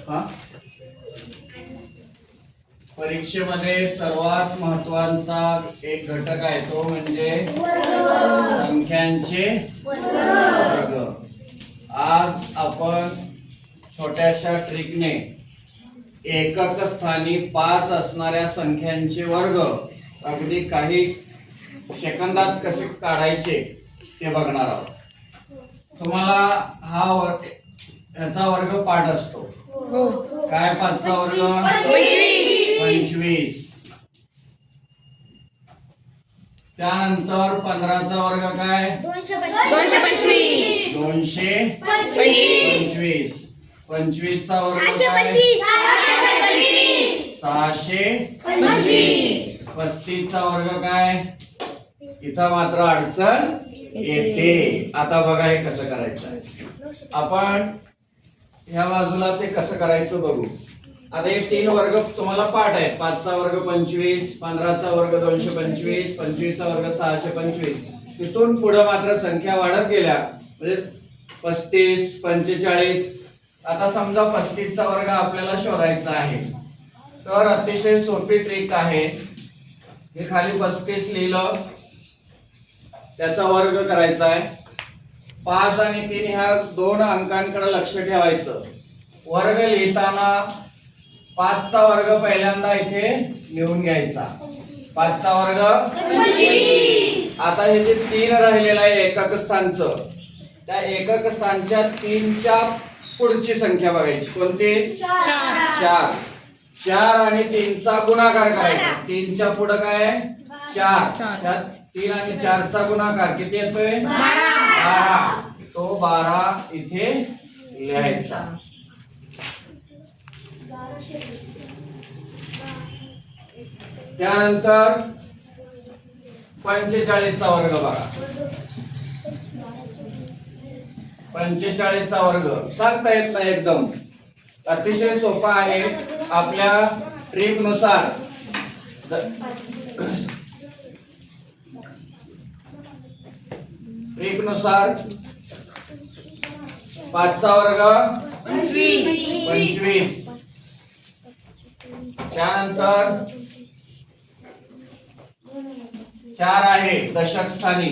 हा परीक्षेमध्ये सर्वात महत्त्वाचा एक घटक आहे तो म्हणजे संख्यांचे वर्ग। आज आपण छोट्याशा ट्रिकने एकक स्थानी 5 असणाऱ्या संख्यांचे वर्ग अगदी काही सेकंदात कसे काढायचे ते बघणार आहोत। तुम्हाला याचा वर्ग पाठ असतो काय? 5चा वर्ग 25। त्यानंतर 15चा वर्ग काय? 225। 25चा वर्ग 625। 35चा वर्ग काय? इथं मात्र अडचण येते। आता बघा हे कसं करायचं। आपण ह्या बाजूला ते कसं करायचं बघू। आता हे 3 वर्ग तुम्हाला पाठ आहे। 5चा वर्ग 25, 15चा वर्ग 225, 25चा वर्ग 625। तिथून पुढे मात्र संख्या वाढत गेल्या म्हणजे 35, 45। आता समजा 35चा वर्ग आपल्याला शोधायचा आहे तर अतिशय सोपी ट्रिक आहे। हे खाली 35 लिहिलं त्याचा वर्ग करायचा आहे। 5 आणि 3 ह्या 2 अंकांकडे लक्ष ठेवायचं। वर्ग लिहिताना 5चा वर्ग पहिल्यांदा इथे लिहून घ्यायचा। 5चा वर्ग 25। आता हे जे 3 राहिलेलं आहे एकक स्थानचं त्या एकक स्थानच्या 3च्या पुढची संख्या बघायची। कोणती? 4। 4 आणि 3चा गुणाकार करायचा। 3च्या पुढे काय? 4। 3 आणि 4चा गुणाकार किती येतोय? 12। तो 12 इथे लिहायचा। त्यानंतर 45चा वर्ग बघा। 45चा वर्ग सांगता येत नाही एकदम अतिशय सोपा आहे। आपल्या ट्रिक नुसार 5चा वर्ग 25। त्यानंतर 4 आहे दशक स्थानी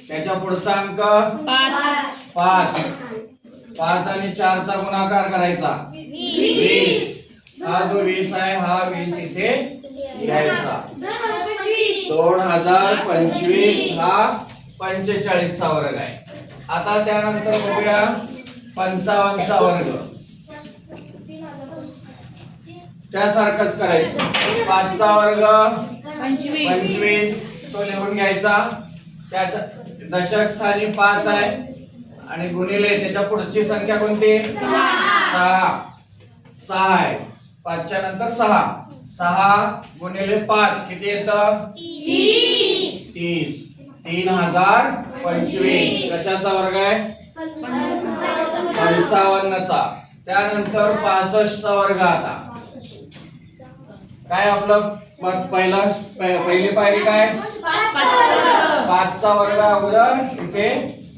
त्याच्या पुढचा अंक 5। 5 आणि 4चा गुणाकार करायचा 20। हा जो 20 आहे हा 20 इथे लिहायचा। 2025 हा 45चा वर्ग आहे। आता त्यानंतर बघूया 55चा वर्ग। त्यासारखंच करायचं। 5चा वर्ग 25 तो लिहून घ्यायचा। त्याच्या दशक स्थानी 5 आहे आणि गुणिले त्याच्या पुढची संख्या कोणती? 6 आहे। 5च्या नंतर 6 गुणिले 5 किती येतं? 30। 3025 कशाचा वर्ग आहे? 55चा। त्यानंतर 65चा वर्ग। आता काय आपलं पहिली पायरी काय? 5चा वर्ग अगोदर इथे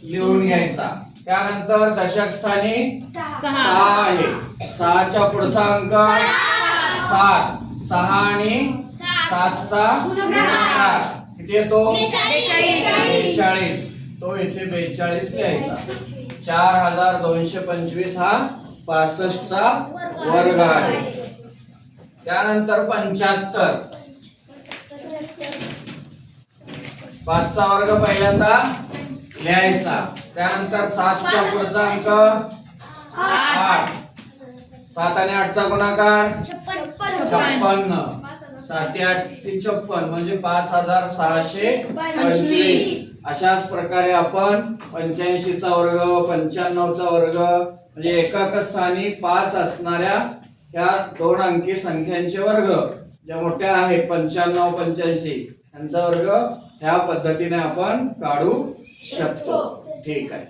लिहून घ्यायचा। त्यानंतर दशक स्थानी 6 आहे। 6च्या पुढचा अंक 7। 6 आणि 7चा गुणाकार किती येतो? 42। तो इथे 42 लिहायचा। 4225 हा 65चा वर्ग आहे। त्यानंतर 75। 5चा वर्ग पहिल्यांदा लिहायचा। त्यानंतर 7च्या पुढचा अंक 8। 7 आणि 8चा गुणाकार 56। 7 8 56 म्हणजे 5625। अशाच प्रकारे आपण 85चा वर्ग 95चा वर्ग म्हणजे एकक स्थानी 5 असणाऱ्या या 2 अंकी संख्यांचे वर्ग ज्या मोठ्या आहेत 95 85 यांचा वर्ग ह्या पद्धतीने आपण काढू शकतो। ठीक आहे।